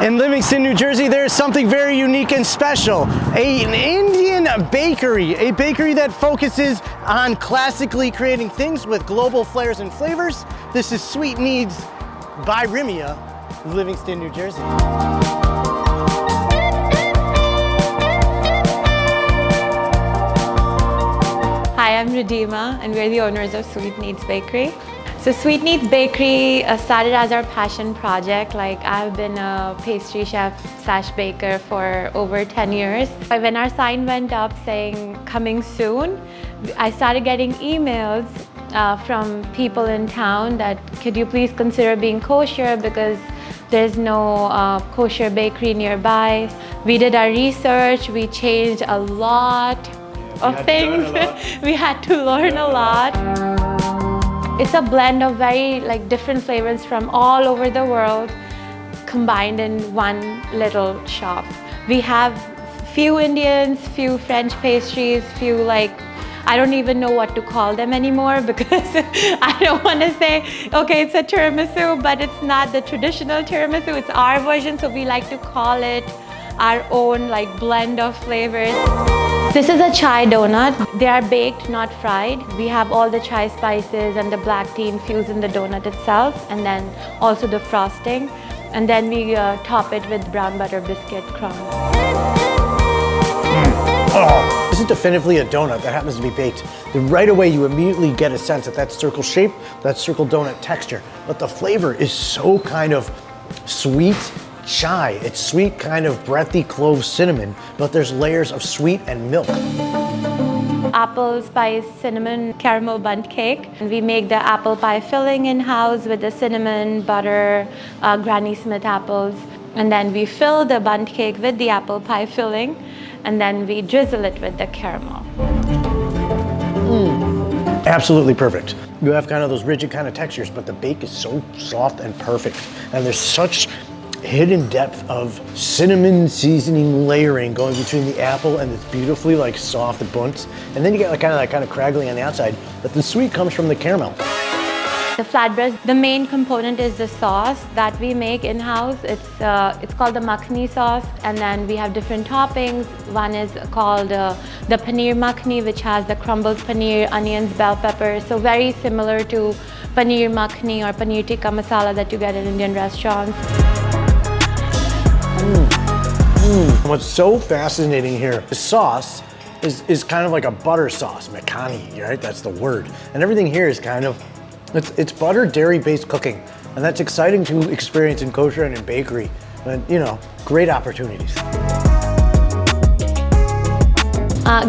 In Livingston, New Jersey, there is something very unique and special. An Indian bakery, a bakery that focuses on classically creating things with global flares and flavors. This is Sweet Kneads by Ridhima, Livingston, New Jersey. Hi, I'm Ridhima, and we're the owners of Sweet Kneads Bakery. So Sweet Kneads Bakery started as our passion project. I've been a pastry chef / baker for over 10 years. When our sign went up saying coming soon, I started getting emails from people in town that could you please consider being kosher because there's no kosher bakery nearby. We did our research, we changed a lot of things. We had to learn a lot. It's a blend of very different flavors from all over the world combined in one little shop. We have few Indians, few French pastries, few I don't even know what to call them anymore because I don't want to say, okay, it's a tiramisu, but it's not the traditional tiramisu, it's our version, so we like to call it our own blend of flavors. This is a chai donut. They are baked, not fried. We have all the chai spices and the black tea infused in the donut itself, and then also the frosting. And then we top it with brown butter biscuit crumbs. Oh, this is definitively a donut that happens to be baked. Then right away you immediately get a sense of that circle shape, that circle donut texture. But the flavor is so kind of sweet chai. It's sweet, kind of breathy clove cinnamon, but there's layers of sweet and milk. Apple spice cinnamon caramel bundt cake. And we make the apple pie filling in-house with the cinnamon, butter, Granny Smith apples. And then we fill the bundt cake with the apple pie filling, and then we drizzle it with the caramel. Absolutely perfect. You have kind of those rigid kind of textures, but the bake is so soft and perfect. And there's such hidden depth of cinnamon seasoning layering going between the apple and this beautifully soft bundt. And then you get kind of craggling on the outside, but the sweet comes from the caramel. The flatbread, the main component is the sauce that we make in-house. It's called the makhni sauce, and then we have different toppings. One is called the paneer makhni, which has the crumbled paneer, onions, bell peppers. So very similar to paneer makhni or paneer tikka masala that you get in Indian restaurants. What's so fascinating here, the sauce is kind of like a butter sauce, makhani, right? That's the word. And everything here is kind of, it's butter dairy-based cooking. And that's exciting to experience in kosher and in bakery. And great opportunities.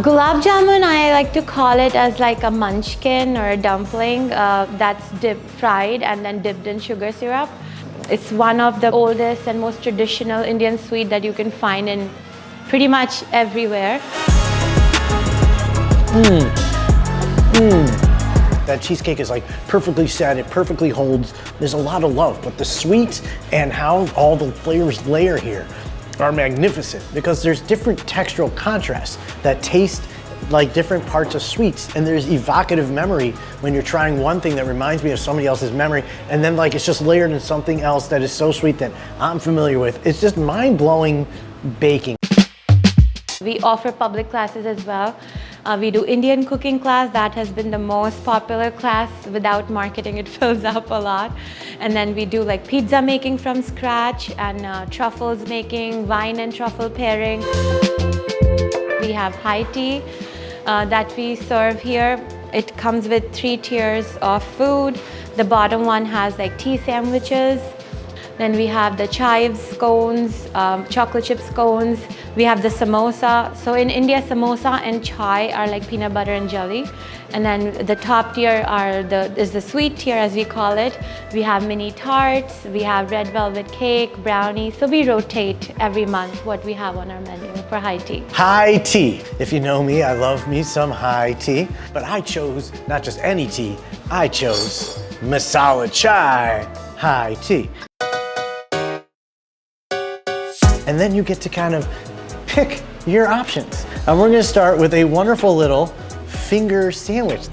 Gulab Jamun, I like to call it as a munchkin or a dumpling that's fried and then dipped in sugar syrup. It's one of the oldest and most traditional Indian sweet that you can find in pretty much everywhere. That cheesecake is perfectly set, it perfectly holds. There's a lot of love, but the sweet and how all the flavors layer here are magnificent because there's different textural contrasts that taste like different parts of sweets, and there's evocative memory when you're trying one thing that reminds me of somebody else's memory, and then it's just layered in something else that is so sweet that I'm familiar with. It's just mind-blowing baking. We offer public classes as well. We do Indian cooking class. That has been the most popular class. Without marketing, it fills up a lot. And then we do pizza making from scratch and truffles making, wine and truffle pairing. We have high tea that we serve here. It comes with 3 tiers of food. The bottom one has tea sandwiches. Then we have the chives scones, chocolate chip scones. We have the samosa. So in India, samosa and chai are peanut butter and jelly. And then the top tier is the sweet tier, as we call it. We have mini tarts, we have red velvet cake, brownie. So we rotate every month what we have on our menu for high tea. High tea. If you know me, I love me some high tea. But I chose not just any tea, I chose Masala chai high tea. And then you get to kind of pick your options. And we're gonna start with a wonderful little finger sandwich.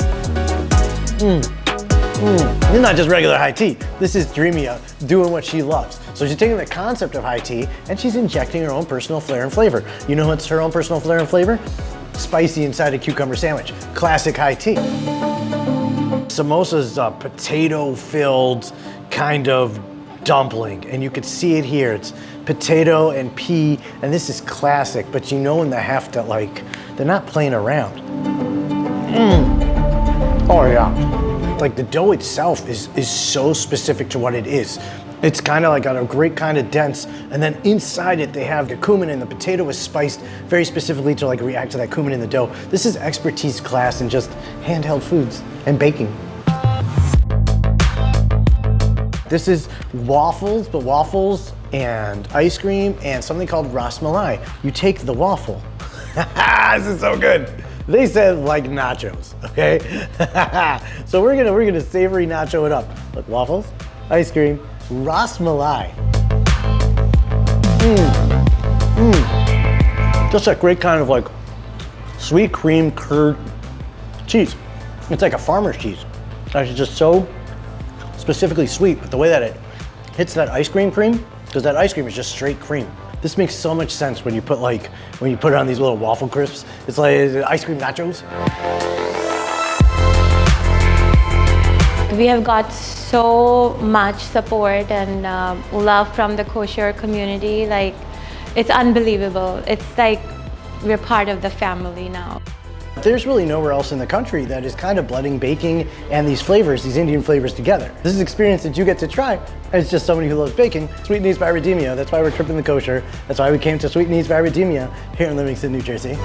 This is not just regular high tea. This is Ridhima doing what she loves. So she's taking the concept of high tea and she's injecting her own personal flair and flavor. You know what's her own personal flair and flavor? Spicy inside a cucumber sandwich. Classic high tea. Samosa's a potato-filled kind of dumpling, and you could see it here. It's potato and pea, and this is classic, but you know in the heft that like, they're not playing around. Oh yeah. Like the dough itself is so specific to what it is. It's kind of like got a great kind of dense, and then inside it they have the cumin, and the potato is spiced very specifically to like react to that cumin in the dough. This is expertise class in just handheld foods and baking. This is waffles, but waffles and ice cream and something called ras malai. You take the waffle. This is so good. They said like nachos, okay? So we're gonna savory nacho it up. Look, waffles, ice cream, ras malai. Just that great kind of like sweet cream curd cheese. It's like a farmer's cheese. It's just so specifically sweet, but the way that it hits that ice cream, because that ice cream is just straight cream. This makes so much sense when you put it on these little waffle crisps. It's like ice cream nachos. We have got so much support and love from the kosher community. Like, it's unbelievable. It's like we're part of the family now. There's really nowhere else in the country that is kind of blending baking and these flavors, these Indian flavors together. This is an experience that you get to try as just somebody who loves baking. Sweet Kneads by Ridhima. That's why we're tripping the kosher. That's why we came to Sweet Kneads by Ridhima here in Livingston, New Jersey.